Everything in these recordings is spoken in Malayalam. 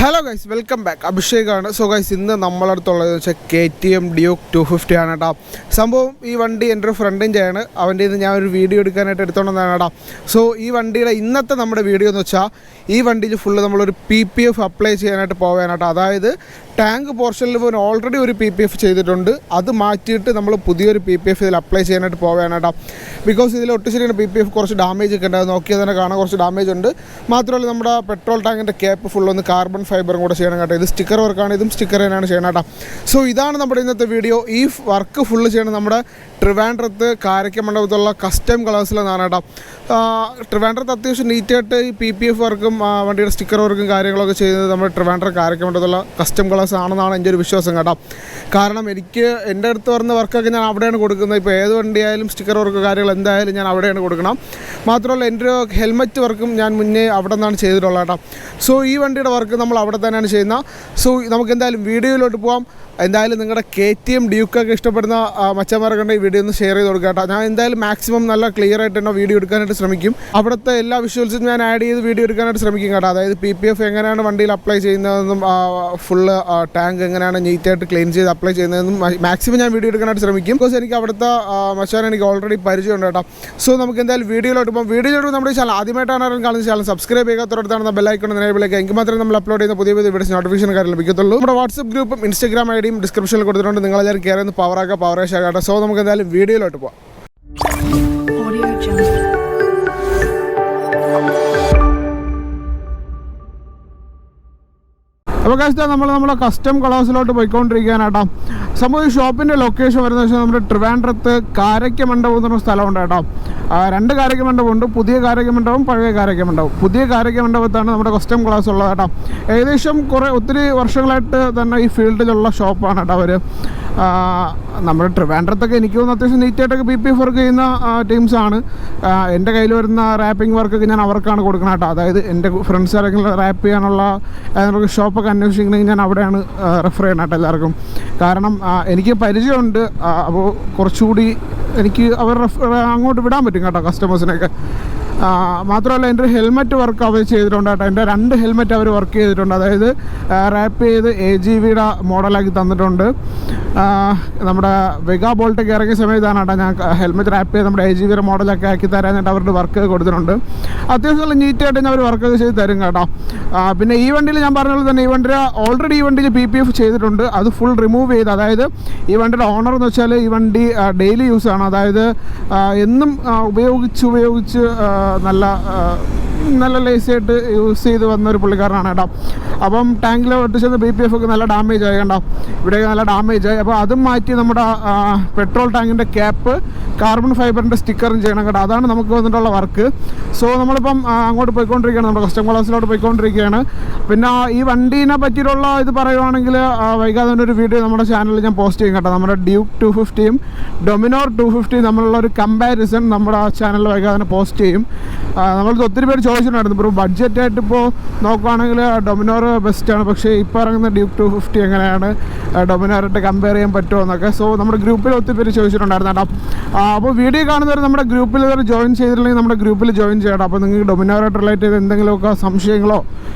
Hello guys, welcome back. അഭിഷേകാണ്. സോ ഗൈസ്, ഇന്ന് നമ്മളടുത്തുള്ളതെന്ന് വെച്ചാൽ KTM ഡ്യൂക്ക് 250 ആണ് കേട്ടോ. സംഭവം ഈ വണ്ടി എൻ്റെ ഒരു ഫ്രണ്ടിൻ്റെയാണ്. അവൻ്റെ നിന്ന് ഞാൻ ഒരു വീഡിയോ എടുക്കാനായിട്ട് എടുത്തോണ്ടെന്നാണ് കേട്ടോ. സോ ഈ വണ്ടിയുടെ ഇന്നത്തെ നമ്മുടെ വീഡിയോ എന്ന് വെച്ചാൽ ഈ വണ്ടിയിൽ ഫുള്ള് നമ്മളൊരു PPF അപ്ലൈ ചെയ്യാനായിട്ട് പോകാനായിട്ട്. അതായത് ടാങ്ക് പോർഷനിൽ പോലും ഓൾറെഡി ഒരു PPF ചെയ്തിട്ടുണ്ട്. അത് മാറ്റിയിട്ട് നമ്മൾ പുതിയൊരു PPF ഇതിൽ അപ്ലൈ ചെയ്യാനായിട്ട് പോകാനായിട്ടോ. ബിക്കോസ് ഇതിൽ ഒട്ടുശരിയാണ് PPF കുറച്ച് ഡാമേജ് ഒക്കെ ഉണ്ട്. അത് നോക്കിയാൽ തന്നെ കാണാൻ കുറച്ച് ഡാമേജ് ഉണ്ട്. മാത്രമല്ല നമ്മുടെ പെട്രോൾ ടാങ്കിൻ്റെ ക്യാപ്പ് ഫുള്ളൊന്ന് കാർബൺ ഫൈബറും കൂടെ ചെയ്യണം കേട്ടോ. ഇത് സ്റ്റിക്കർ വർക്കാണ്, ഇതും സ്റ്റിക്കർ തന്നെയാണ് ചെയ്യണം കേട്ടോ. സോ ഇതാണ് നമ്മുടെ ഇന്നത്തെ വീഡിയോ. ഈ വർക്ക് ഫുള്ള് ചെയ്യണം നമ്മുടെ ട്രിവാൻഡ്രത്ത് കാരക്ക മണ്ഡപത്തുള്ള കസ്റ്റം കളേഴ്സിലെന്നാണ് കേട്ടോ. ട്രിവാൻഡ്രത്ത് അത്യാവശ്യം നീറ്റായിട്ട് ഈ PPF വർക്കും വണ്ടിയുടെ സ്റ്റിക്കർ വർക്കും കാര്യങ്ങളൊക്കെ ചെയ്യുന്നത് നമ്മുടെ ട്രിവാൻഡ്രം കാരക്ക മണ്ഡപത്തുള്ള കസ്റ്റം കളേഴ്സ് ആണെന്നാണ് എൻ്റെ ഒരു വിശ്വാസം കേട്ടോ. കാരണം എൻ്റെ അടുത്ത് വരുന്ന വർക്കൊക്കെ ഞാൻ അവിടെയാണ് കൊടുക്കുന്നത്. ഇപ്പോൾ ഏത് വണ്ടിയായാലും സ്റ്റിക്കർ വർക്ക് കാര്യങ്ങൾ എന്തായാലും ഞാൻ അവിടെയാണ് കൊടുക്കണം. മാത്രമല്ല എൻ്റെ ഒരു ഹെൽമെറ്റ് വർക്കും ഞാൻ മുന്നേ അവിടെ നിന്നാണ് ചെയ്തിട്ടുള്ളത് കേട്ടോ. സോ ഈ വണ്ടിയുടെ വർക്ക് നമ്മൾ അവിടെ തന്നെയാണ് ചെയ്യുന്നത്. സോ നമുക്ക് എന്തായാലും വീഡിയോയിലോട്ട് പോകാം. എന്തായാലും നിങ്ങളുടെ KTM ഡ്യൂക്കൊക്കെ ഇഷ്ടപ്പെടുന്ന മച്ചന്മാരൊക്കെ ഈ വീഡിയോ ഒന്ന് ഷെയർ ചെയ്ത് കൊടുക്കുക കേട്ടോ. ഞാൻ എന്തായാലും മാക്സിമം നല്ല ക്ലിയർ ആയിട്ട് തന്നെ വീഡിയോ എടുക്കാനായിട്ട് ശ്രമിക്കും. അവിടുത്തെ എല്ലാ വിഷ്വൽസും ഞാൻ ആഡ് ചെയ്ത് വീഡിയോ എടുക്കാനായിട്ട് ശ്രമിക്കും കേട്ടോ. അതായത് PPF എങ്ങനെയാണ് വണ്ടിയിൽ അപ്ലൈ ചെയ്യുന്നതെന്നും ഫുള്ള് ടാങ്ക് എങ്ങനെയാണ് നീറ്റായിട്ട് ക്ലീൻ ചെയ്ത് അപ്ലൈ ചെയ്യുന്നതെന്നും മാക്സിമം ഞാൻ വീഡിയോ എടുക്കാനായിട്ട് ശ്രമിക്കും. ബിക്കോസ് എനിക്ക് അവിടുത്തെ മച്ചാൻ എനിക്ക് ഓൾറെഡി പരിചയമുണ്ട് കേട്ടോ. സോ നമുക്ക് എന്തായാലും വീഡിയോയിലോട്ട് പോകാം. വീഡിയോയിലോട്ട് നമ്മുടെ ചാനൽ ആദ്യമായിട്ടാണ് ആരും കാണുന്ന ചാനൽ സബ്സ്ക്രൈബ് ചെയ്യാത്തവരടുത്താണ് ബെല്ലൈക്കൺ നിലവിലേക്ക്. എങ്കിൽ മാത്രമേ നമ്മൾ അപ്ലോഡ് ചെയ്യുന്ന പുതിയ വീഡിയോസ് നോട്ടിഫിക്കേഷൻ കാര്യം ലഭിക്കത്തുള്ളൂ. നമ്മുടെ വാട്സപ്പ് ഗ്രൂപ്പും Instagram ID ഡിസ്ക്രിപ്ഷനിൽ കൊടുത്തിട്ടുണ്ട്. നിങ്ങളെല്ലാവരും കയറി ഒന്ന് പവറേഷ് ആകട്ടെ. സോ നമുക്ക് എന്തായാലും വീഡിയോയിലോട്ട് പോകാം. അപ്പോൾ കാശ് നമ്മളെ കസ്റ്റം കളേഴ്സിലോട്ട് പോയിക്കൊണ്ടിരിക്കാനാട്ടോ. സംഭവം ഈ ഷോപ്പിൻ്റെ ലൊക്കേഷൻ വരുന്നത് വെച്ചാൽ നമ്മുടെ ട്രിവാൻഡ്രത്ത് കാരക്ക മണ്ഡപം എന്ന് പറഞ്ഞ സ്ഥലമുണ്ട് കേട്ടോ. രണ്ട് കാരക്ക മണ്ഡപമുണ്ട്, പുതിയ കാരക്ക മണ്ഡപം, പഴയ കാരക്ക മണ്ഡപം. പുതിയ കാരക്ക മണ്ഡപത്താണ് നമ്മുടെ കസ്റ്റം കളേഴ്സ് ഉള്ളത് കേട്ടോ. ഏകദേശം ഒത്തിരി വർഷങ്ങളായിട്ട് തന്നെ ഈ ഫീൽഡിലുള്ള ഷോപ്പാണ് കേട്ടോ അവർ. നമ്മുടെ ട്രിവാൻഡ്രത്തൊക്കെ എനിക്ക് തോന്നുന്നു അത്യാവശ്യം നീറ്റായിട്ടൊക്കെ PPF വർക്ക് ചെയ്യുന്ന ടീംസാണ്. എൻ്റെ കയ്യിൽ വരുന്ന റാപ്പിംഗ് വർക്കൊക്കെ ഞാൻ അവർക്കാണ് കൊടുക്കണം കേട്ടോ. അതായത് എൻ്റെ ഫ്രണ്ട്സ് ആരെങ്കിലും റാപ്പ് ചെയ്യാനുള്ള ഷോപ്പൊക്കെ അന്വേഷിക്കണമെങ്കിൽ ഞാൻ അവിടെയാണ് റെഫർ ചെയ്യണം കേട്ടോ എല്ലാവർക്കും. കാരണം എനിക്ക് പരിചയമുണ്ട്. അപ്പോൾ കുറച്ചുകൂടി എനിക്ക് അങ്ങോട്ട് വിടാൻ പറ്റും കേട്ടോ കസ്റ്റമേഴ്സിനൊക്കെ. മാത്രമല്ല എൻ്റെ ഒരു ഹെൽമെറ്റ് വർക്ക് അവർ ചെയ്തിട്ടുണ്ട് കേട്ടോ. എൻ്റെ 2 ഹെൽമെറ്റ് അവർ വർക്ക് ചെയ്തിട്ടുണ്ട്. അതായത് റാപ്പ് ചെയ്ത് AGVയുടെ മോഡലാക്കി തന്നിട്ടുണ്ട്. നമ്മുടെ വെഗാ ബോൾട്ടൊക്കെ ഇറങ്ങിയ സമയത്താണ് കേട്ടോ ഞാൻ ഹെൽമെറ്റ് റാപ്പ് ചെയ്ത് നമ്മുടെ AGVയുടെ മോഡലൊക്കെ ആക്കി തരാനായിട്ട് അവരുടെ വർക്ക് കൊടുത്തിട്ടുണ്ട്. അത്യാവശ്യം നല്ല നീറ്റായിട്ട് തന്നെ അവർ വർക്കൊക്കെ ചെയ്ത് തരും കേട്ടോ. പിന്നെ ഈ വണ്ടിയിൽ ഞാൻ പറഞ്ഞ തന്നെ ഈ വണ്ടി ഓൾറെഡി ഈ വണ്ടിയിൽ PPF ചെയ്തിട്ടുണ്ട്. അത് ഫുൾ റിമൂവ് ചെയ്ത്, അതായത് ഈ വണ്ടിയുടെ ഓണർ എന്ന് വെച്ചാൽ ഈ വണ്ടി ഡെയിലി യൂസാണ്. അതായത് എന്നും ഉപയോഗിച്ച് നല്ല ലേസായിട്ട് യൂസ് ചെയ്ത് വന്നൊരു പുള്ളിക്കാരനാണ് കേട്ടോ. അപ്പം ടാങ്കിൽ ഒട്ടിച്ചെന്ന് PPF ഒക്കെ നല്ല ഡാമേജ് ആയി കണ്ടോ. ഇവിടെയൊക്കെ നല്ല ഡാമേജ് ആയി. അപ്പോൾ അതും മാറ്റി നമ്മുടെ പെട്രോൾ ടാങ്കിൻ്റെ ക്യാപ്പ് കാർബൺ ഫൈബറിൻ്റെ സ്റ്റിക്കറും ചെയ്യണം കേട്ടോ. അതാണ് നമുക്ക് വന്നിട്ടുള്ള വർക്ക്. സോ നമ്മളിപ്പം അങ്ങോട്ട് പോയിക്കൊണ്ടിരിക്കുകയാണ്, നമ്മുടെ കസ്റ്റം കളേഴ്സിലോട്ട് പോയിക്കൊണ്ടിരിക്കുകയാണ്. പിന്നെ ഈ വണ്ടീനെ പറ്റിയിട്ടുള്ള ഇത് പറയുവാണെങ്കിൽ വൈകാതെ ഒരു വീഡിയോ നമ്മുടെ ചാനലിൽ ഞാൻ പോസ്റ്റ് ചെയ്യും കേട്ടോ. നമ്മുടെ ഡ്യൂക്ക് 250യും ഡൊമിനോർ 250 തമ്മിലുള്ള ഒരു കമ്പാരിസൺ നമ്മുടെ ചാനലിൽ വൈകാതെ പോസ്റ്റ് ചെയ്യും. നമ്മൾക്ക് ഒത്തിരി പേര് ചോദിച്ചിട്ടുണ്ടായിരുന്നു, ഇപ്പോൾ ബഡ്ജറ്റായിട്ട് ഇപ്പോൾ നോക്കുകയാണെങ്കിൽ ഡൊമിനോർ ബെസ്റ്റാണ്, പക്ഷേ ഇപ്പോൾ ഇറങ്ങുന്ന ഡ്യൂക്ക് 250 എങ്ങനെയാണ് ഡൊമിനോറായിട്ട് കമ്പയർ ചെയ്യാൻ പറ്റുമോ എന്നൊക്കെ. സോ നമ്മുടെ ഗ്രൂപ്പിൽ ഒത്തിരി പേര് ചോദിച്ചിട്ടുണ്ടായിരുന്നു കേട്ടോ. അപ്പോൾ വീഡിയോ കാണുന്നവർ നമ്മുടെ ഗ്രൂപ്പിൽ ജോയിൻ ചെയ്തിട്ടില്ലെങ്കിൽ നമ്മുടെ ഗ്രൂപ്പിൽ ജോയിൻ ചെയ്യണം. അപ്പോൾ നിങ്ങൾക്ക് ഡൊമിനോറായിട്ട് റിലേറ്റ് ചെയ്ത് എന്തെങ്കിലുമൊക്കെ സംശയങ്ങളോ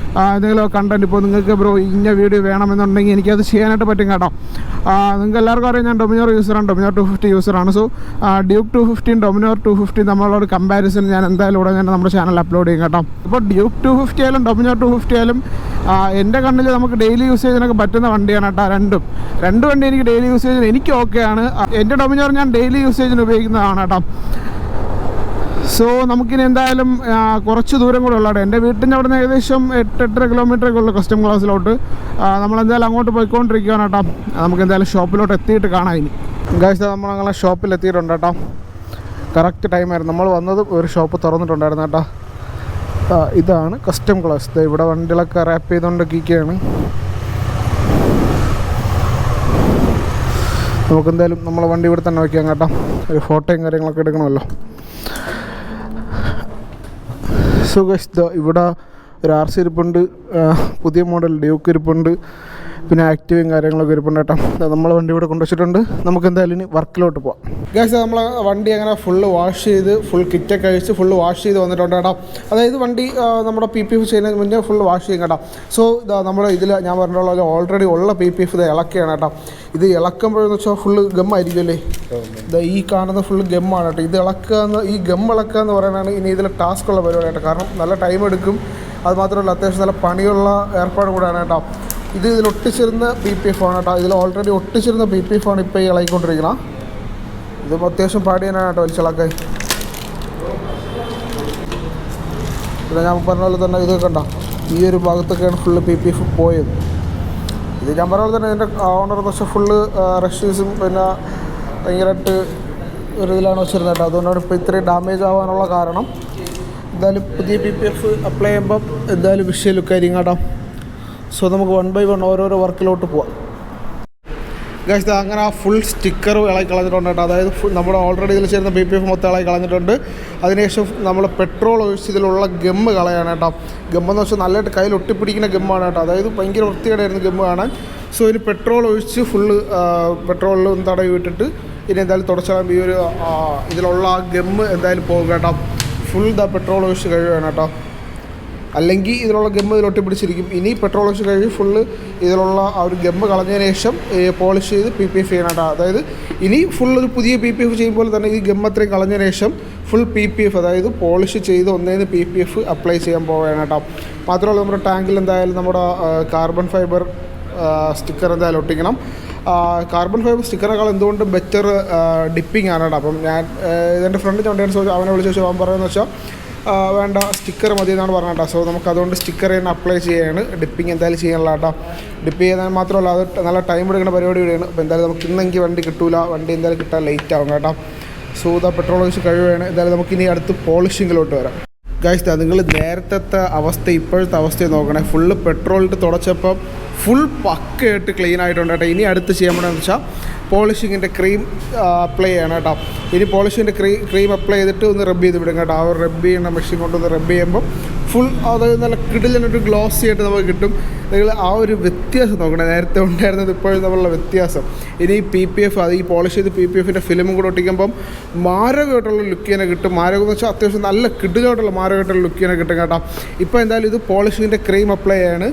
എന്തെങ്കിലുമൊക്കെ കണ്ടന്റ് ഇപ്പോൾ നിങ്ങൾക്ക് ഇന്ന വീഡിയോ വേണമെന്നുണ്ടെങ്കിൽ എനിക്കത് ചെയ്യാനായിട്ട് പറ്റും കേട്ടോ. നിങ്ങൾക്ക് എല്ലാവർക്കും അറിയാം ഞാൻ ഡൊമിനോർ യൂസറാണ്, ഡൊമിനോർ 250 യൂസറാണ്. സോ ഡ്യൂക്ക് 250 ഡൊമിനോർ 250 നമ്മളോട് കമ്പാരിസൺ ഞാൻ എന്തായാലും ഇവിടെ ഞാൻ നമ്മുടെ ചാനൽ അപ്ലോഡ് ചെയ്യും കേട്ടോ. ഇപ്പോൾ ഡ്യൂക്ക് 250 ആയാലും ഡൊമിനോർ 250 ആയാലും എൻ്റെ കണ്ണിൽ നമുക്ക് ഡെയിലി യൂസേജിനൊക്കെ പറ്റുന്ന വണ്ടിയാണ് കേട്ടോ. രണ്ട് വണ്ടി എനിക്ക് ഡെയിലി യൂസേജിന് എനിക്ക് ഓക്കെയാണ്. എൻ്റെ ഡൊമിനോർ ഞാൻ ഡെയിലി യൂസേജിന് ഉപയോഗിക്കുന്നതാണ് കേട്ടോ. സോ നമുക്കിനി എന്തായാലും കുറച്ച് ദൂരം കൂടെ ഉള്ളതാണ്. എൻ്റെ വീട്ടിൻ്റെ അവിടെ നിന്ന് ഏകദേശം 8-8.5 കിലോമീറ്ററൊക്കെ ഉള്ളു കസ്റ്റം ക്ലാസ്സിലോട്ട്. നമ്മളെന്തായാലും അങ്ങോട്ട് പോയിക്കൊണ്ടിരിക്കുകയാണ് കേട്ടോ. നമുക്ക് എന്തായാലും ഷോപ്പിലോട്ട് എത്തിയിട്ട് കാണാം. ഇനി ഗൈസ് നമ്മളങ്ങനെ ഷോപ്പിൽ എത്തിയിട്ടുണ്ട് കേട്ടോ. കറക്റ്റ് ടൈമായിരുന്നു. നമ്മൾ വന്നത് ഒരു ഷോപ്പ് തുറന്നിട്ടുണ്ടായിരുന്നു കേട്ടോ. ഇതാണ് കസ്റ്റം ക്ലാസ്. ഇവിടെ വണ്ടികളൊക്കെ റാപ്പ് ചെയ്തുകൊണ്ടിരിക്കുകയാണ്. നമുക്കെന്തായാലും നമ്മളെ വണ്ടി ഇവിടെ തന്നെ വയ്ക്കാം കേട്ടോ. ഒരു ഫോട്ടോയും കാര്യങ്ങളൊക്കെ എടുക്കണമല്ലോ. സോ ഗൈസ് ഇവിടെ ഒരു RC ഇരിപ്പുണ്ട്, പുതിയ മോഡൽ ഡ്യൂക്ക് ഇരിപ്പുണ്ട്. പിന്നെ ആക്റ്റീവും കാര്യങ്ങളൊക്കെ ഇരിപ്പുണ്ട് കേട്ടോ. നമ്മൾ വണ്ടി ഇവിടെ കൊണ്ടുവച്ചിട്ടുണ്ട്. നമുക്ക് എന്തായാലും ഇനി വർക്കിലോട്ട് പോവാം. ഗൈസ്, നമ്മൾ വണ്ടി അങ്ങനെ ഫുള്ള് വാഷ് ചെയ്ത് ഫുൾ കിറ്റൊക്കെ അഴിച്ച് ഫുള്ള് വാഷ് ചെയ്ത് വന്നിട്ടുണ്ട് കേട്ടോ. അതായത് വണ്ടി നമ്മുടെ PPF ചെയ്യുന്നതിന് മുന്നേ ഫുള്ള് വാഷ് ചെയ്യും കേട്ടോ. സോ ഇതാ നമ്മുടെ ഇതിൽ ഞാൻ പറഞ്ഞിട്ടുള്ള ഓൾറെഡി ഉള്ള PPF ഇത് ഇളക്കുകയാണ് കേട്ടോ. ഇത് ഇളക്കുമ്പോഴെന്ന് വെച്ചാൽ ഫുള്ള് ഗമ്മായിരിക്കും അല്ലേ. ഇതാ ഈ കാണുന്ന ഫുള്ള് ഗമ്മാണ് കേട്ടോ. ഇത് ഇളക്കുക ഈ ഗം ഇളക്കുക എന്ന് പറയുന്നതാണ് ഇനി ഇതിൽ ടാസ്ക്കുള്ള പരിപാടി കേട്ടോ. കാരണം നല്ല ടൈം എടുക്കും. അതുമാത്രമല്ല അത്യാവശ്യം നല്ല പണിയുള്ള ഏർപ്പാട് കൂടെയാണ് കേട്ടോ. ഇതിൽ ഒട്ടിച്ചിരുന്ന PPF ആണ് കേട്ടോ. ഇതിൽ ഓൾറെഡി ഒട്ടിച്ചിരുന്ന PPF ആണ് ഇപ്പോൾ ഈ ഇളകിക്കൊണ്ടിരിക്കണം. ഇത് അത്യാവശ്യം പാടിയാനാണ് കേട്ടോ വലിച്ചിളക്കാൻ. പിന്നെ ഞാൻ പറഞ്ഞ പോലെ തന്നെ ഇത് കണ്ട ഈ ഒരു ഭാഗത്തൊക്കെയാണ് ഫുള്ള് PPF പോയത്. ഇത് ഞാൻ പറഞ്ഞ പോലെ തന്നെ ഇതിൻ്റെ ഓണർ എന്ന് വെച്ചാൽ ഫുള്ള് റഷീസും പിന്നെ ഭയങ്കരമായിട്ട് ഒരു ഇതിലാണ് വെച്ചിരുന്നത് കേട്ടോ. അതുകൊണ്ടാണ് ഇപ്പോൾ ഇത്രയും ഡാമേജ് ആവാനുള്ള കാരണം. എന്തായാലും പുതിയ PPF അപ്ലൈ ചെയ്യുമ്പം എന്തായാലും വിഷയ ലുക്കായിരിക്കും കേട്ടോ. സോ നമുക്ക് 1 by 1 ഓരോരോ വർക്കിലോട്ട് പോവാം. ഗൈസ്, അങ്ങനെ ആ ഫുൾ സ്റ്റിക്കർ ഇളകി കളഞ്ഞിട്ടുണ്ട് കേട്ടോ. അതായത് നമ്മുടെ ഓൾറെഡി ഇതിൽ ചേരുന്ന PPF മൊത്തം ഇളകി കളഞ്ഞിട്ടുണ്ട്. അതിനുശേഷം നമ്മൾ പെട്രോൾ ഒഴിച്ച് ഇതിലുള്ള ഗമ്മ് കളയാണ് കേട്ടോ. ഗമ്മെന്ന് വെച്ചാൽ നല്ലതായിട്ട് കയ്യിൽ ഒട്ടിപ്പിടിക്കുന്ന ഗമ്മാണ് കേട്ടോ. അതായത് ഭയങ്കര വൃത്തികേടായിരുന്നു ഗമ്മ് കാണാൻ. സോ ഇനി പെട്രോൾ ഒഴിച്ച് ഫുള്ള് പെട്രോളിൽ ഒന്ന് തടവി വിട്ടിട്ട് ഇനി എന്തായാലും തുടച്ചാൽ ഈ ഒരു ഇതിലുള്ള ആ ഗമ്മ് എന്തായാലും പോകും കേട്ടോ. ഫുൾ പെട്രോൾ ഒഴിച്ച് കഴിയുകയാണ് കേട്ടോ. അല്ലെങ്കിൽ ഇതിലുള്ള ഗമ്മ് ഇതിൽ ഒട്ടിപ്പിടിച്ചിരിക്കും. ഇനി പെട്രോൾ ഒഴിച്ച് കഴിഞ്ഞ് ഫുള്ള് ഇതിലുള്ള ആ ഒരു ഗമ്മ് കളഞ്ഞതിന് ശേഷം പോളിഷ് ചെയ്ത് PPF ചെയ്യണം കേട്ടോ. അതായത് ഇനി ഫുൾ ഒരു പുതിയ PPF ചെയ്യുമ്പോൾ തന്നെ ഈ ഗമ്മ് അത്രയും കളഞ്ഞതിന് ശേഷം ഫുൾ PPF അതായത് പോളിഷ് ചെയ്ത് ഒന്നേന്ന് PPF അപ്ലൈ ചെയ്യാൻ പോവുകയാണ് കേട്ടോ. മാത്രമല്ല നമ്മുടെ ടാങ്കിൽ എന്തായാലും നമ്മുടെ കാർബൺ ഫൈബർ സ്റ്റിക്കർ എന്തായാലും ഒട്ടിക്കണം. കാർബൺ ഫൈബർ സ്റ്റിക്കറിനേക്കാൾ എന്തുകൊണ്ട് ബെറ്റർ ഡിപ്പിംഗ് ആണ് കേട്ടോ. അപ്പം ഞാൻ എൻ്റെ ഫ്രണ്ട് ചോദിച്ചു, അവനെ വിളിച്ച് ചോദിച്ചു. അവൻ പറയുന്നത് വെച്ചാൽ വേണ്ട സ്റ്റിക്കർ മതി എന്നാണ് പറഞ്ഞത് കേട്ടോ. സോ നമുക്ക് അതുകൊണ്ട് സ്റ്റിക്കർ തന്നെ അപ്ലൈ ചെയ്യുകയാണ്. ഡിപ്പിങ് എന്തായാലും ചെയ്യാനുള്ള കേട്ടോ. ഡിപ്പ് ചെയ്താൽ മാത്രമല്ല അത് നല്ല ടൈം എടുക്കുന്ന പരിപാടി കൂടിയാണ്. അപ്പോൾ എന്തായാലും നമുക്ക് ഇന്നെങ്കിൽ വണ്ടി കിട്ടൂല. വണ്ടി എന്തായാലും കിട്ടാൻ ലേറ്റ് ആവും കേട്ടോ. സോ ഇതാ പെട്രോൾ ഒഴിച്ച് കഴിയുകയാണ്. എന്തായാലും നമുക്കിനി അടുത്ത് പോളിഷിങ്ങിലോട്ട് വരാം. ഗൈസ്, നിങ്ങൾ നേരത്തെ അവസ്ഥ ഇപ്പോഴത്തെ അവസ്ഥയെ നോക്കണേ. ഫുള്ള് പെട്രോളിട്ട് തുടച്ചപ്പം ഫുൾ പക്കയായിട്ട് ക്ലീൻ ആയിട്ടുണ്ട് കേട്ടോ. ഇനി അടുത്ത് ചെയ്യാൻ പറ്റുന്നത് വെച്ചാൽ പോളിഷിങ്ങിൻ്റെ ക്രീം അപ്ലൈ ചെയ്യണം കേട്ടോ. ഇനി പോളിഷിങ്ങിൻ്റെ ക്രീം അപ്ലൈ ചെയ്തിട്ട് ഒന്ന് റബ്ബ് ചെയ്ത് വിടും കേട്ടോ. ആ ഒരു റബ്ബ് ചെയ്യുന്ന മെഷീൻ കൊണ്ടൊന്ന് റബ്ബ് ചെയ്യുമ്പോൾ ഫുൾ അതായത് നല്ല കിടിലൊരു ഗ്ലോസി ആയിട്ട് നമുക്ക് കിട്ടും. നിങ്ങൾ ആ ഒരു വ്യത്യാസം നോക്കണേ. നേരത്തെ ഉണ്ടായിരുന്നത് ഇപ്പോഴും തമ്മിലുള്ള വ്യത്യാസം. ഇനി PPF അത് ഈ പോളിഷ് ചെയ്ത് PPFിൻ്റെ ഫിലിമും കൂടെ ഒട്ടിക്കുമ്പം മാരകമായിട്ടുള്ള ലുക്ക് തന്നെ കിട്ടും. മാരകം എന്ന് വെച്ചാൽ അത്യാവശ്യം നല്ല കിടിലായിട്ടുള്ള മാരകമായിട്ടുള്ള ലുക്ക് തന്നെ കിട്ടും കേട്ടോ. ഇപ്പോൾ എന്തായാലും ഇത് പോളിഷിങ്ങിൻ്റെ ക്രീം അപ്ലൈ ചെയ്യാണ്.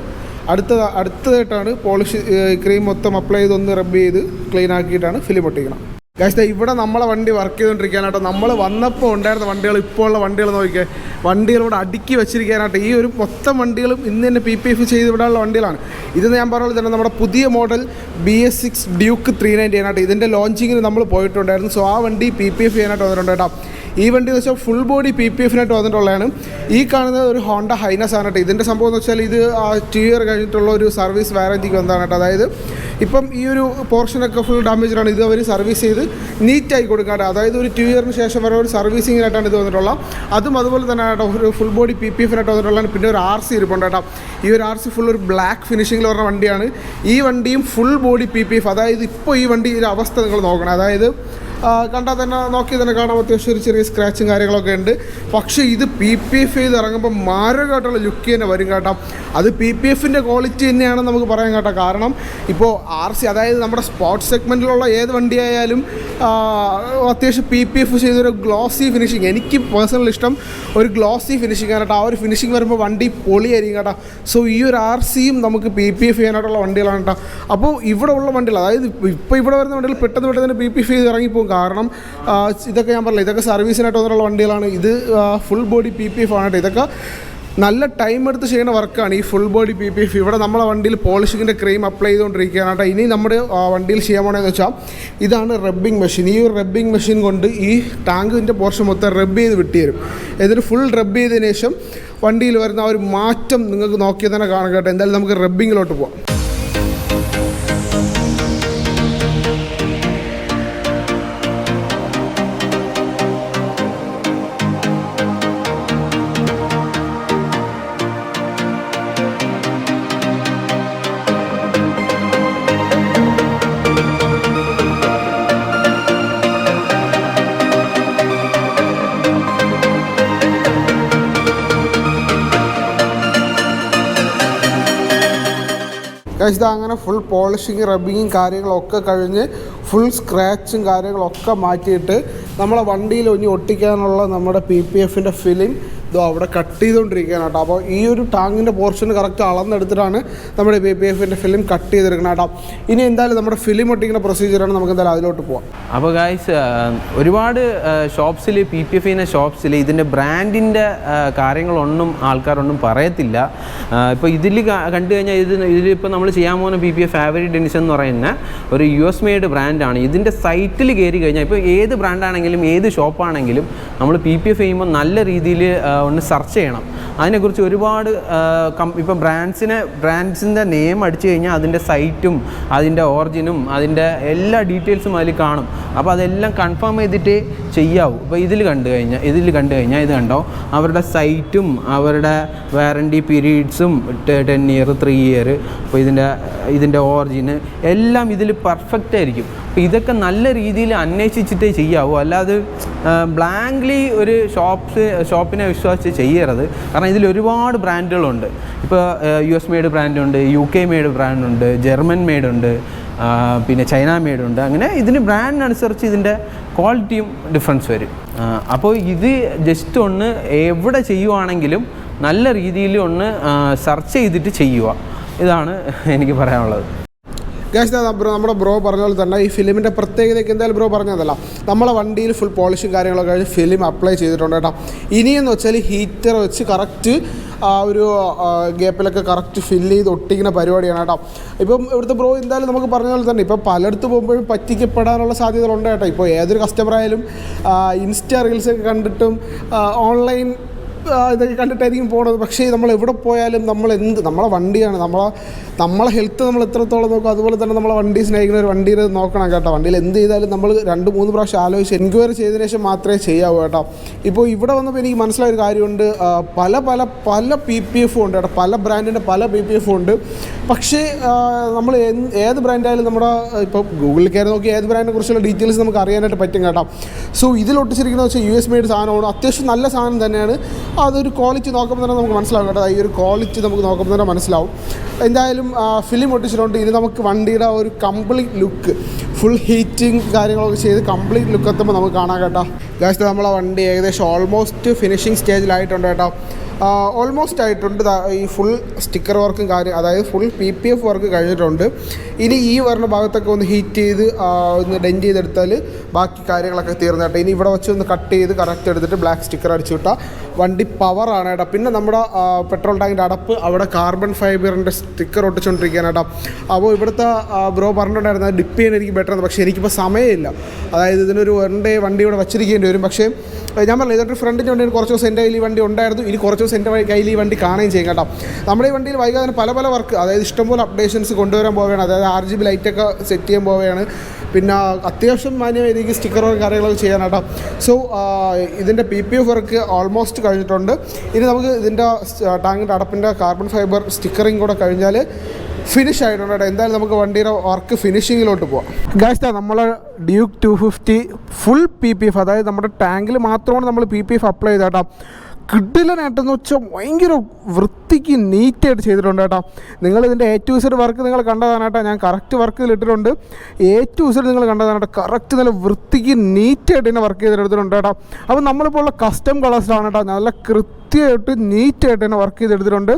അടുത്തതായിട്ടാണ് പോളിഷ് ക്രീം മൊത്തം അപ്ലൈ ചെയ്ത് ഒന്ന് റബ്ബ് ചെയ്ത് ക്ലീൻ ആക്കിയിട്ടാണ് ഫിലിം ഒട്ടിക്കണം. ഗൈസ്, ഇവിടെ നമ്മളെ വണ്ടി വർക്ക് ചെയ്തുകൊണ്ടിരിക്കാനാട്ടോ. നമ്മൾ വന്നപ്പോൾ ഉണ്ടായിരുന്ന വണ്ടികൾ ഇപ്പോൾ ഉള്ള വണ്ടികൾ നോക്കിയാൽ വണ്ടികളിവിടെ അടുക്കി വെച്ചിരിക്കാനായിട്ട്. ഈ ഒരു മൊത്തം വണ്ടികളും ഇന്ന് തന്നെ PPF ചെയ്ത് വിടാനുള്ള വണ്ടികളാണ്. ഇത് ഞാൻ പറഞ്ഞത് തന്നെ നമ്മുടെ പുതിയ മോഡൽ BS6 ഡ്യൂക്ക് 390 ആയിട്ട് ഇതിൻ്റെ ലോഞ്ചിങ്ങിന് നമ്മൾ പോയിട്ടുണ്ടായിരുന്നു. സോ ആ വണ്ടി PPF ചെയ്യാനായിട്ട് വന്നിട്ടുണ്ട് കേട്ടോ. ഈ വണ്ടി എന്ന് വെച്ചാൽ ഫുൾ ബോഡി PPFനായിട്ട് വന്നിട്ടുള്ളതാണ്. ഈ കാണുന്നത് ഒരു ഹോണ്ട ഹൈനസ് ആണ് കേട്ടോ. ഇതിൻ്റെ സംഭവം എന്ന് വെച്ചാൽ ഇത് 2 ഇയർ കഴിഞ്ഞിട്ടുള്ള ഒരു സർവീസ് വാറൻറ്റിക്ക് വന്നതാണ് കേട്ടോ. അതായത് ഇപ്പം ഈ ഒരു പോർഷനൊക്കെ ഫുൾ ഡാമേജാണ്. ഇത് അവർ സർവീസ് ചെയ്ത് നീറ്റായി കൊടുക്കാട്ടോ. അതായത് ഒരു 2 ഇയറിന് ശേഷം വരെ ഒരു സർവീസിങ്ങിനായിട്ടാണ് ഇത് വന്നിട്ടുള്ളത്. അതും അതുപോലെ തന്നെ കേട്ടോ ഒരു ഫുൾ ബോഡി PPFനായിട്ട് വന്നിട്ടുള്ളതാണ്. പിന്നെ ഒരു RC ഇരിപ്പുണ്ട് കേട്ടോ. ഈ ഒരു RC ഫുൾ ഒരു ബ്ലാക്ക് ഫിനിഷിങ്ങിൽ പറഞ്ഞ വണ്ടിയാണ്. ഈ വണ്ടിയും ഫുൾ ബോഡി PPF. അതായത് ഇപ്പോൾ ഈ വണ്ടിയുടെ അവസ്ഥ നിങ്ങൾ നോക്കണം. അതായത് കണ്ടാൽ തന്നെ നോക്കി തന്നെ കാണാൻ അത്യാവശ്യം ഒരു ചെറിയ സ്ക്രാച്ചും കാര്യങ്ങളൊക്കെ ഉണ്ട്. പക്ഷേ ഇത് PPF ചെയ്ത് ഇറങ്ങുമ്പോൾ മാരകമായിട്ടുള്ള ലുക്ക് തന്നെ വരും കേട്ടോ. അത് PPFിൻ്റെ ക്വാളിറ്റി തന്നെയാണെന്ന് നമുക്ക് പറയാൻ കേട്ടോ. കാരണം ഇപ്പോൾ RC അതായത് നമ്മുടെ സ്പോർട്സ് സെഗ്മെൻറ്റിലുള്ള ഏത് വണ്ടിയായാലും അത്യാവശ്യം PPF ചെയ്തൊരു ഗ്ലോസി ഫിനിഷിങ്. എനിക്ക് പേഴ്സണൽ ഇഷ്ടം ഒരു ഗ്ലോസി ഫിനിഷിങ് ആണ് കേട്ടോ. ആ ഒരു ഫിനിഷിങ് വരുമ്പോൾ വണ്ടി പൊളിയായിരിക്കും കേട്ടോ. സോ ഈ ഒരു RCയും നമുക്ക് PPF ചെയ്യാനായിട്ടുള്ള വണ്ടികളാണ് കേട്ടോ. അപ്പോൾ ഇവിടെ ഉള്ള വണ്ടികൾ അതായത് ഇപ്പോൾ ഇവിടെ വരുന്ന വണ്ടികൾ പെട്ടെന്ന് PPF ചെയ്ത് ഇറങ്ങിപ്പോകും. കാരണം ഇതൊക്കെ ഞാൻ പറഞ്ഞില്ല, ഇതൊക്കെ സർവീസിനായിട്ട് വന്നിട്ടുള്ള വണ്ടികളാണ്. ഇത് ഫുൾ ബോഡി PPF ആണ് കേട്ടോ. ഇതൊക്കെ നല്ല ടൈം എടുത്ത് ചെയ്യുന്ന വർക്കാണ് ഈ ഫുൾ ബോഡി PPF. ഇവിടെ നമ്മളെ വണ്ടിയിൽ പോളിഷിങ്ങിൻ്റെ ക്രീം അപ്ലൈ ചെയ്തുകൊണ്ടിരിക്കുകയാണ് കേട്ടോ. ഇനി നമ്മുടെ വണ്ടിയിൽ ചെയ്യാൻ പോകണമെന്ന് വെച്ചാൽ ഇതാണ് റബ്ബിംഗ് മെഷീൻ. ഈ ഒരു റബ്ബിംഗ് മെഷീൻ കൊണ്ട് ഈ ടാങ്കിൻ്റെ പോർഷൻ മൊത്തം റബ്ബ് ചെയ്ത് വിട്ടുതരും. എന്നിട്ട് ഫുൾ റബ്ബ് ചെയ്തതിന് ശേഷം വണ്ടിയിൽ വരുന്ന ആ ഒരു മാറ്റം നിങ്ങൾക്ക് നോക്കിയാൽ തന്നെ കാണാം കേട്ടോ. എന്തായാലും നമുക്ക് റബ്ബിങ്ങിലോട്ട് പോകാം. ഇത് അങ്ങനെ ഫുൾ പോളിഷിങ് റബ്ബിങ്ങും കാര്യങ്ങളൊക്കെ കഴിഞ്ഞ് ഫുൾ സ്ക്രാച്ചും കാര്യങ്ങളൊക്കെ മാറ്റിയിട്ട് നമ്മളെ വണ്ടിയിൽ ഒന്നി ഒട്ടിക്കാനുള്ള നമ്മുടെ PPFൻ്റെ ഫിലിം ഇതോ അവിടെ കട്ട് ചെയ്തുകൊണ്ടിരിക്കുകയാണ് കേട്ടോ. അപ്പോൾ ഈ ഒരു ടാങ്കിൻ്റെ പോർഷന് കറക്റ്റ് അളന്നെടുത്തിട്ടാണ് നമ്മുടെ PPFൻ്റെ ഫിലിം കട്ട് ചെയ്തെടുക്കുന്നത് കേട്ടോ. ഇനി എന്തായാലും നമ്മുടെ ഫിലിം ഒട്ടിക്കുന്ന പ്രൊസീജിയറാണ്, നമുക്ക് എന്തായാലും അതിലോട്ട് പോകാം. അപ്പോൾ ഗൈസ്, ഒരുപാട് ഷോപ്സിൽ PPFിൻ്റെ ഷോപ്സിൽ ഇതിൻ്റെ ബ്രാൻഡിൻ്റെ കാര്യങ്ങളൊന്നും ആൾക്കാരൊന്നും പറയത്തില്ല. ഇപ്പോൾ ഇതിൽ കണ്ടു കഴിഞ്ഞാൽ ഇതിലിപ്പോൾ നമ്മൾ ചെയ്യാൻ പോകുന്ന PPF ഫാബ്രിക് ഡെനിസ് എന്ന് പറയുന്ന ഒരു US മെയ്ഡ് ബ്രാൻഡാണ്. ഇതിൻ്റെ സൈറ്റിൽ കയറി കഴിഞ്ഞാൽ ഇപ്പോൾ ഏത് ബ്രാൻഡാണെങ്കിലും ഏത് ഷോപ്പാണെങ്കിലും നമ്മൾ PPF ചെയ്യുമ്പോൾ നല്ല രീതിയിൽ ഒന്ന് സെർച്ച് ചെയ്യണം. അതിനെക്കുറിച്ച് ഒരുപാട് ഇപ്പോൾ ബ്രാൻഡ്സിൻ്റെ നെയിം അടിച്ചു കഴിഞ്ഞാൽ അതിൻ്റെ സൈറ്റും അതിൻ്റെ ഓറിജിനും അതിൻ്റെ എല്ലാ ഡീറ്റെയിൽസും അതിൽ കാണും. അപ്പോൾ അതെല്ലാം കൺഫേം ചെയ്തിട്ടേ ചെയ്യാവൂ. ഇപ്പോൾ ഇതിൽ കണ്ടു കഴിഞ്ഞാൽ ഇത് കണ്ടോ, അവരുടെ സൈറ്റും അവരുടെ വാറണ്ടി പീരീഡ്സും 10 ഇയർ 3 ഇയർ, അപ്പോൾ ഇതിൻ്റെ ഓറിജിന് എല്ലാം ഇതിൽ പെർഫെക്റ്റ് ആയിരിക്കും. അപ്പോൾ ഇതൊക്കെ നല്ല രീതിയിൽ അന്വേഷിച്ചിട്ടേ ചെയ്യാവൂ, അല്ലാതെ ബ്ലാങ്ക്ലി ഒരു ഷോപ്പിനെ വിശ്വസിച്ച് ചെയ്യരുത്. കാരണം ഇതിൽ ഒരുപാട് ബ്രാൻഡുകളുണ്ട്. ഇപ്പോൾ US മെയ്ഡ് ബ്രാൻഡുണ്ട്, UK മെയ്ഡ് ബ്രാൻഡുണ്ട്, ജർമ്മൻ മെയ്ഡുണ്ട്, പിന്നെ ചൈന മെയ്ഡുണ്ട്. അങ്ങനെ ഇതിന് ബ്രാൻഡിനനുസരിച്ച് ഇതിൻ്റെ ക്വാളിറ്റിയും ഡിഫറൻസ് വരും. അപ്പോൾ ഇത് ജസ്റ്റ് ഒന്ന് എവിടെ ചെയ്യുവാണെങ്കിലും നല്ല രീതിയിൽ ഒന്ന് സെർച്ച് ചെയ്തിട്ട് ചെയ്യുക. ഇതാണ് എനിക്ക് പറയാനുള്ളത്. ഗൈസ്, നമ്മുടെ ബ്രോ പറഞ്ഞ പോലെ തന്നെ ഈ ഫിലിമിൻ്റെ പ്രത്യേകതയ്ക്ക് എന്തായാലും ബ്രോ പറഞ്ഞതല്ല, നമ്മളെ വണ്ടിയിൽ ഫുൾ പോളിഷും കാര്യങ്ങളൊക്കെ കഴിഞ്ഞ് ഫിലിം അപ്ലൈ ചെയ്തിട്ടുണ്ട് കേട്ടോ. ഇനിയെന്ന് വെച്ചാൽ ഹീറ്റർ വെച്ച് കറക്റ്റ് ആ ഒരു ഗ്യാപ്പിലൊക്കെ കറക്റ്റ് ഫില്ല് ചെയ്ത് ഒട്ടിക്കുന്ന പരിപാടിയാണ് കേട്ടോ. ഇപ്പം ഇവിടുത്തെ ബ്രോ എന്തായാലും നമുക്ക് പറഞ്ഞ പോലെ തന്നെ ഇപ്പം പലയിടത്ത് പോകുമ്പോഴും പറ്റിക്കപ്പെടാനുള്ള സാധ്യതകളുണ്ട് കേട്ടോ. ഇപ്പോൾ ഏതൊരു കസ്റ്റമറായാലും ഇൻസ്റ്റാ റീൽസൊക്കെ കണ്ടിട്ടും ഓൺലൈൻ ഇതൊക്കെ കണ്ടിട്ടായിരിക്കും പോണത്. പക്ഷേ നമ്മൾ എവിടെ പോയാലും നമ്മളെ വണ്ടിയാണ്, നമ്മളെ ഹെൽത്ത് നമ്മൾ എത്രത്തോളം നോക്കും, അതുപോലെ തന്നെ നമ്മളെ വണ്ടി സ്നേഹിക്കുന്ന ഒരു വണ്ടിയിൽ നോക്കണം കേട്ടോ. വണ്ടിയിൽ എന്ത് ചെയ്താലും നമ്മൾ 2-3 പ്രാവശ്യം ആലോചിച്ച് എൻക്വയറി ചെയ്തതിന് ശേഷം മാത്രമേ ചെയ്യാവൂ കേട്ടോ. ഇപ്പോൾ ഇവിടെ വന്നപ്പോൾ എനിക്ക് മനസ്സിലായൊരു കാര്യമുണ്ട്, പല PPF ഉണ്ട് കേട്ടോ, പല ബ്രാൻഡിൻ്റെ പല PPF ഉണ്ട്. പക്ഷേ നമ്മൾ ഏത് ബ്രാൻഡായാലും നമ്മുടെ ഇപ്പോൾ ഗൂഗിളിൽ കയറി നോക്കി ഏത് ബ്രാൻഡിനെ കുറിച്ചുള്ള ഡീറ്റെയിൽസ് നമുക്ക് അറിയാനായിട്ട് പറ്റും കേട്ടോ. സോ ഇതിലൊട്ടിച്ചിരിക്കുന്നത് വെച്ചാൽ US മെയ്ഡ് സാധനമാണ്, അത്യാവശ്യം നല്ല സാധനം തന്നെയാണ്. അതൊരു ക്വാളിറ്റി നോക്കുമ്പോൾ തന്നെ നമുക്ക് മനസ്സിലാവും കേട്ടോ. ഈ ഒരു ക്വാളിറ്റി നമുക്ക് നോക്കുമ്പോൾ തന്നെ മനസ്സിലാവും. എന്തായാലും ഫിലിം ഒട്ടിച്ചിട്ടുണ്ട്. ഇനി നമുക്ക് വണ്ടിയുടെ ഒരു കംപ്ലീറ്റ് ലുക്ക്, ഫുൾ ഹീറ്റിങ് കാര്യങ്ങളൊക്കെ ചെയ്ത് കംപ്ലീറ്റ് ലുക്ക് എത്തുമ്പോൾ നമുക്ക് കാണാം കേട്ടോ. ഗൈസ്, നമ്മളെ വണ്ടി ഏകദേശം ഓൾമോസ്റ്റ് ഫിനിഷിങ് സ്റ്റേജിലായിട്ടുണ്ട് കേട്ടോ. ഓൾമോസ്റ്റ് ആയിട്ടുണ്ട്. ഈ ഫുൾ സ്റ്റിക്കർ വർക്കും അതായത് ഫുൾ PPF വർക്ക് കഴിഞ്ഞിട്ടുണ്ട്. ഇനി ഈ വരുന്ന ഭാഗത്തൊക്കെ ഒന്ന് ഹീറ്റ് ചെയ്ത് ഒന്ന് ഡെൻറ്റ് ചെയ്തെടുത്താൽ ബാക്കി കാര്യങ്ങളൊക്കെ തീർന്നു കേട്ടോ. ഇനി ഇവിടെ വെച്ച് ഒന്ന് കട്ട് ചെയ്ത് കറക്റ്റ് എടുത്തിട്ട് ബ്ലാക്ക് സ്റ്റിക്കർ അടിച്ചു വിട്ടാൽ വണ്ടി പവറാണ് കേട്ടോ. പിന്നെ നമ്മുടെ പെട്രോൾ ടാങ്കിൻ്റെ അടപ്പ് അവിടെ കാർബൺ ഫൈബറിൻ്റെ സ്റ്റിക്കർ ഒട്ടിച്ചുകൊണ്ടിരിക്കുകയാണ് കേട്ടോ. അപ്പോൾ ഇവിടുത്തെ ബ്രോ പറഞ്ഞിട്ടുണ്ടായിരുന്നത് ഡിപ്പ് ചെയ്യാൻ എനിക്ക് ബെറ്റർ ആണ്, പക്ഷേ എനിക്കിപ്പോൾ സമയമില്ല. അതായത് ഇതിനൊരു 1 ഡേ വണ്ടി ഇവിടെ വെച്ചിരിക്കേണ്ടി വരും. പക്ഷേ ഞാൻ പറഞ്ഞു, ഇതൊരു ഫ്രണ്ടിൻ്റെ വണ്ടി കുറച്ച് ദിവസം എൻ്റെ കയ്യിൽ ഈ വണ്ടി ഉണ്ടായിരുന്നു, ഇനി കുറച്ച് ദിവസം എൻ്റെ കയ്യിൽ ഈ വണ്ടി കാണുകയും ചെയ്യും കേട്ടോ. നമ്മുടെ ഈ വണ്ടിയിൽ വൈകാതെ പല വർക്ക്, അതായത് ഇഷ്ടംപോലെ അപ്ഡേഷൻസ് കൊണ്ടുവരാൻ പോവുകയാണ്. അതായത് RGB ലൈറ്റൊക്കെ സെറ്റ് ചെയ്യാൻ പോവുകയാണ്. പിന്നെ അത്യാവശ്യം മാന്യമായി എനിക്ക് സ്റ്റിക്കർ വർക്ക് കാര്യങ്ങളൊക്കെ ചെയ്യാൻ കേട്ടോ. സോ ഇതിൻ്റെ PPF വർക്ക് ഓൾമോസ്റ്റ് കഴിഞ്ഞിട്ടുണ്ട്. ഇനി നമുക്ക് ഇതിൻ്റെ ടാങ്കിൻ്റെ അടപ്പിൻ്റെ കാർബൺ ഫൈബർ സ്റ്റിക്കറിങ് കൂടെ കഴിഞ്ഞാൽ ഫിനിഷ് ആയിട്ടുണ്ട് കേട്ടോ. എന്തായാലും നമുക്ക് വണ്ടിയുടെ വർക്ക് ഫിനിഷിങ്ങിലോട്ട് പോവാം. ഗൈസ്, നമ്മളെ ഡ്യൂക്ക് 250 ഫുൾ PPF, അതായത് നമ്മുടെ ടാങ്കിൽ മാത്രമാണ് നമ്മൾ PPF അപ്ലൈ ചെയ്ത കേട്ടോ. കിടിലനായിട്ടെന്ന് വെച്ചാൽ ഭയങ്കര വൃത്തിക്ക് നീറ്റായിട്ട് ചെയ്തിട്ടുണ്ട് കേട്ടോ. നിങ്ങളിതിൻ്റെ A to Z വർക്ക് നിങ്ങൾ കണ്ടതാണ് കേട്ടോ. ഞാൻ കറക്റ്റ് വർക്ക് ഇട്ടിട്ടുണ്ട്. A to Z നിങ്ങൾ കണ്ടതാണ് കേട്ടോ. കറക്റ്റ് നല്ല വൃത്തിക്ക് നീറ്റായിട്ട് തന്നെ വർക്ക് ചെയ്തെടുത്തിട്ടുണ്ട് കേട്ടോ. അപ്പോൾ നമ്മളിപ്പോൾ ഉള്ള കസ്റ്റം കളേഴ്സാണ് കേട്ടോ. നല്ല കൃത്യമായിട്ട് നീറ്റായിട്ട് തന്നെ വർക്ക് ചെയ്തെടുത്തിട്ടുണ്ട്.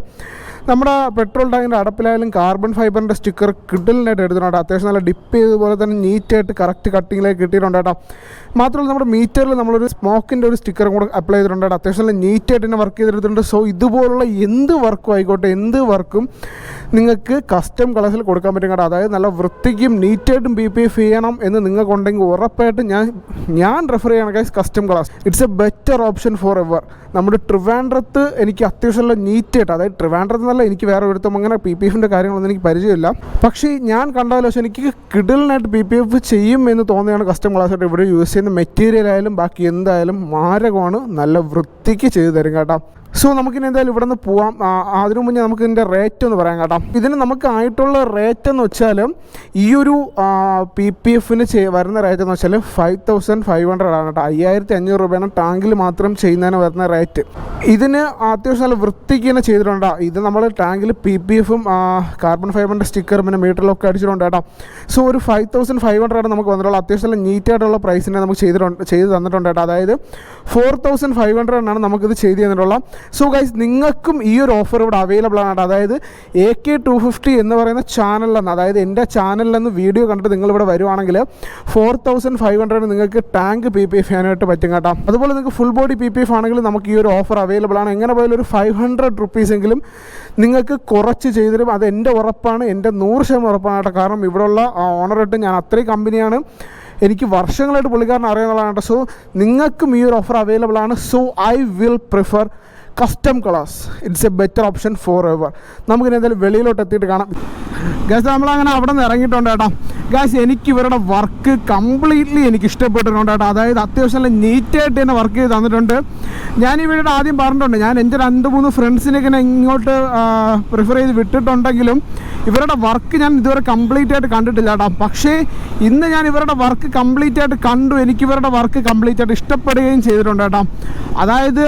നമ്മുടെ പെട്രോൾ ടാങ്കിൻ്റെ അടപ്പിലായാലും കാർബൺ ഫൈബറിൻ്റെ സ്റ്റിക്കർ കിടലിനായിട്ട് എടുത്തിട്ടുണ്ട്. അത്യാവശ്യം നല്ല ഡിപ്പ് ചെയ്തതുപോലെ തന്നെ നീറ്റായിട്ട് കറക്റ്റ് കട്ടിങ്ങിലേക്ക് കിട്ടിയിട്ടുണ്ട് കേട്ടോ. മാത്രമല്ല നമ്മുടെ മീറ്ററിൽ നമ്മളൊരു സ്മോക്കിൻ്റെ ഒരു സ്റ്റിക്കറും കൂടെ അപ്ലൈ ചെയ്തിട്ടുണ്ട് കേട്ടോ. അത്യാവശ്യം നല്ല നീറ്റായിട്ട് തന്നെ വർക്ക് ചെയ്തെടുത്തിട്ടുണ്ട്. സോ ഇതുപോലുള്ള എന്ത് വർക്കും ആയിക്കോട്ടെ, എന്ത് വർക്കും നിങ്ങൾക്ക് കസ്റ്റം കളേഴ്സിൽ കൊടുക്കാൻ പറ്റും കേട്ടോ. അതായത് നല്ല വൃത്തിക്കും നീറ്റായിട്ടും PPF ചെയ്യണം എന്ന് നിങ്ങൾക്കുണ്ടെങ്കിൽ ഉറപ്പായിട്ടും ഞാൻ റെഫർ ചെയ്യണം guys custom colours. It's A better option for ever. നമ്മുടെ ട്രിവാൻഡ്രത്ത് എനിക്ക് അത്യാവശ്യം നീറ്റായിട്ട്, അതായത് ട്രിവാൻഡ്രത്ത് എന്നല്ല, എനിക്ക് വേറെ ഒരുത്തും അങ്ങനെ PPFൻ്റെ കാര്യങ്ങളൊന്നും എനിക്ക് പരിചയമില്ല. പക്ഷേ ഞാൻ കണ്ടാലും പക്ഷേ എനിക്ക് കിടലിനായിട്ട് PPF ചെയ്യും എന്ന് തോന്നിയാണ് കസ്റ്റം കളേഴ്സായിട്ട് ഇവിടെ യൂസ് ചെയ്യുന്ന മെറ്റീരിയൽ ആയാലും ബാക്കി എന്തായാലും മാരകമാണ്. നല്ല വൃത്തിക്ക് ചെയ്തു തരും കേട്ടോ. സോ നമുക്കിനി എന്തായാലും ഇവിടെ നിന്ന് പോവാം. അതിനു മുന്നേ നമുക്ക് ഇതിൻ്റെ റേറ്റ് ഒന്ന് പറയാം കേട്ടോ. ഇതിന് നമുക്ക് ആയിട്ടുള്ള റേറ്റ് എന്ന് വെച്ചാൽ ഈ ഒരു PPF വരുന്ന റേറ്റ് എന്ന് വെച്ചാൽ 5500 ആണ് കേട്ടോ. 5500 രൂപയാണ് ടാങ്കിൽ മാത്രം ചെയ്യുന്നതിന് വരുന്ന റേറ്റ്. ഇതിന് അത്യാവശ്യം നല്ല വൃത്തിക്ക് തന്നെ ചെയ്തിട്ടുണ്ട്. ഇത് നമ്മൾ ടാങ്കിൽ PPFും കാർബൺ ഫൈബറിൻ്റെ സ്റ്റിക്കർ പിന്നെ മീറ്ററിലൊക്കെ അടിച്ചിട്ടുണ്ട് കേട്ടോ. സോ ഒരു 5500 ആണ് നമുക്ക് വന്നിട്ടുള്ളത്. അത്യാവശ്യം നല്ല നീറ്റായിട്ടുള്ള പ്രൈസിനെ നമുക്ക് ചെയ്ത് തന്നിട്ടുണ്ട് കേട്ടോ. അതായത് 4500 ആണ് നമുക്കിത് ചെയ്ത് തന്നിട്ടുള്ളത്. സോ ഗൈസ്, നിങ്ങൾക്കും ഈ ഒരു ഓഫർ ഇവിടെ അവൈലബിൾ ആണ്. അതായത് AK250 എന്ന് പറയുന്ന ചാനലിൽ നിന്ന്, അതായത് എൻ്റെ ചാനലിൽ നിന്ന് വീഡിയോ കണ്ടിട്ട് നിങ്ങളിവിടെ വരുവാണെങ്കിൽ 4500 നിങ്ങൾക്ക് ടാങ്ക് PPF ചെയ്യാനായിട്ട് പറ്റും കേട്ടോ. അതുപോലെ നിങ്ങൾക്ക് ഫുൾ ബോഡി PPF ആണെങ്കിൽ നമുക്ക് ഈ ഒരു ഓഫർ അവൈലബിൾ ആണ്. എങ്ങനെ പോയാലും ഒരു 500 റുപ്പീസെങ്കിലും നിങ്ങൾക്ക് കുറച്ച് ചെയ്തിരും. അത് എൻ്റെ ഉറപ്പാണ്, എൻ്റെ 100% ഉറപ്പാണ് കേട്ടോ. കാരണം ഇവിടെയുള്ള ഓണറായിട്ട് ഞാൻ അത്രയും കമ്പനിയാണ്, എനിക്ക് വർഷങ്ങളായിട്ട് പുള്ളിക്കാരൻ അറിയാവുന്നതാണ് കേട്ടോ. സോ നിങ്ങൾക്കും ഈ ഒരു ഓഫർ അവൈലബിൾ ആണ്. So I will prefer custom colours. It's A better option for ever. നമുക്കിനി എന്തായാലും വെളിയിലോട്ട് എത്തിയിട്ട് കാണാം. ഗാസ്, നമ്മളങ്ങനെ അവിടെ നിന്ന് ഇറങ്ങിയിട്ടുണ്ട് കേട്ടോ. ഗാസ്, എനിക്ക് ഇവരുടെ വർക്ക് കംപ്ലീറ്റ്ലി എനിക്ക് ഇഷ്ടപ്പെട്ടിട്ടുണ്ട് കേട്ടോ. അതായത് അത്യാവശ്യം നല്ല നീറ്റായിട്ട് തന്നെ വർക്ക് ചെയ്ത് തന്നിട്ടുണ്ട്. ഞാൻ ഈ വീഡിയോയുടെ ആദ്യം പറഞ്ഞിട്ടുണ്ട്, ഞാൻ എൻ്റെ 2-3 ഫ്രണ്ട്സിനൊക്കെ ഇങ്ങോട്ട് പ്രിഫർ ചെയ്ത് വിട്ടിട്ടുണ്ടെങ്കിലും ഇവരുടെ വർക്ക് ഞാൻ ഇതുവരെ കംപ്ലീറ്റ് ആയിട്ട് കണ്ടിട്ടില്ല കേട്ടോ. പക്ഷേ ഇന്ന് ഞാൻ ഇവരുടെ വർക്ക് കംപ്ലീറ്റ് ആയിട്ട് കണ്ടു. എനിക്ക് ഇവരുടെ വർക്ക് കംപ്ലീറ്റ് ആയിട്ട് ഇഷ്ടപ്പെടുകയും ചെയ്തിട്ടുണ്ട് കേട്ടോ. അതായത്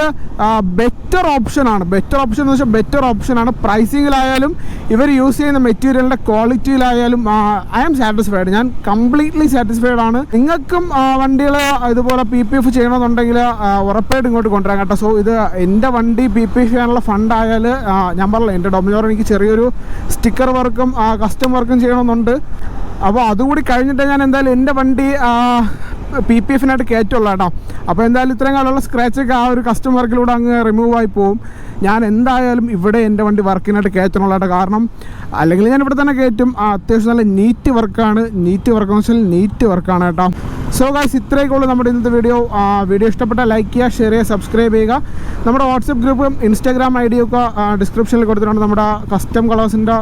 ബെറ്റർ ഓപ്ഷനാണ്. ബെറ്റർ ഓപ്ഷൻ എന്ന് വെച്ചാൽ ബെറ്റർ ഓപ്ഷനാണ്. പ്രൈസിങ്ങിലായാലും ഇവർ യൂസ് ചെയ്യുന്ന മെറ്റീരിയലിൻ്റെ ക്വാളിറ്റിയിലായാലും ഐ ആം സാറ്റിസ്ഫൈഡ്. ഞാൻ കംപ്ലീറ്റ്ലി സാറ്റിസ്ഫൈഡ് ആണ്. നിങ്ങൾക്കും വണ്ടികൾ ഇതുപോലെ PPF ചെയ്യണമെന്നുണ്ടെങ്കിൽ ഉറപ്പായിട്ട് ഇങ്ങോട്ട് കൊണ്ടുവരാം കേട്ടോ. സോ ഇത് എൻ്റെ വണ്ടി PPF ചെയ്യാനുള്ള ഫണ്ടായാൽ ഞാൻ പറഞ്ഞില്ല, എൻ്റെ ഡൊമിനോർ എനിക്ക് ചെറിയൊരു സ്റ്റിക്കർ വർക്കും കസ്റ്റം വർക്കും ചെയ്യണമെന്നുണ്ട്. അപ്പോൾ അതുകൂടി കഴിഞ്ഞിട്ട് ഞാൻ എന്തായാലും എൻ്റെ വണ്ടി PPFനായിട്ട് കയറ്റുള്ളൂ കേട്ടോ. അപ്പോൾ എന്തായാലും ഇത്രയും കാലമുള്ള സ്ക്രാച്ചൊക്കെ ആ ഒരു കസ്റ്റം വർക്കിലൂടെ അങ്ങ് റിമൂവ് ആയി പോകും. ഞാൻ എന്തായാലും ഇവിടെ എൻ്റെ വണ്ടി വർക്കിനായിട്ട് കയറ്റണുള്ളൂ കേട്ടോ. കാരണം അല്ലെങ്കിൽ ഞാൻ ഇവിടെ തന്നെ കയറ്റും. അത്യാവശ്യം നല്ല നീറ്റ് വർക്കാണ്. നീറ്റ് വർക്കെന്ന് വെച്ചാൽ നീറ്റ് വർക്കാണ് കേട്ടോ. സോ ഗൈസ്, ഇത്രയൊക്കെ ഉള്ളൂ നമ്മുടെ ഇന്നത്തെ വീഡിയോ. വീഡിയോ ഇഷ്ടപ്പെട്ടാൽ ലൈക്ക് ചെയ്യുക, ഷെയർ ചെയ്യുക, സബ്സ്ക്രൈബ് ചെയ്യുക. നമ്മുടെ വാട്സപ്പ് ഗ്രൂപ്പും Instagram ID ഒക്കെ ഡിസ്ക്രിപ്ഷനിൽ കൊടുത്തിട്ടുണ്ട്. നമ്മുടെ കസ്റ്റം കളേഴ്സിൻ്റെ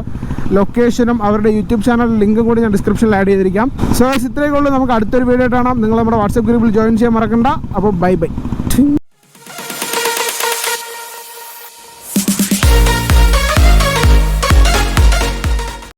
ലൊക്കേഷനും അവരുടെ യൂട്യൂബ് ചാനൽ ലിങ്കും കൂടി ഞാൻ ഡിസ്ക്രിപ്ഷനിൽ ആഡ് ചെയ്തിരിക്കാം. സോ ഗൈസ്, ഇത്രയൊക്കെ ഉള്ളൂ. നമുക്ക് അടുത്തൊരു വീഡിയോ കാണാം. നിങ്ങൾ നമ്മുടെ വാട്സപ്പ് ഗ്രൂപ്പിൽ ജോയിൻ ചെയ്യാൻ മറക്കണ്ട. അപ്പോൾ ബൈ.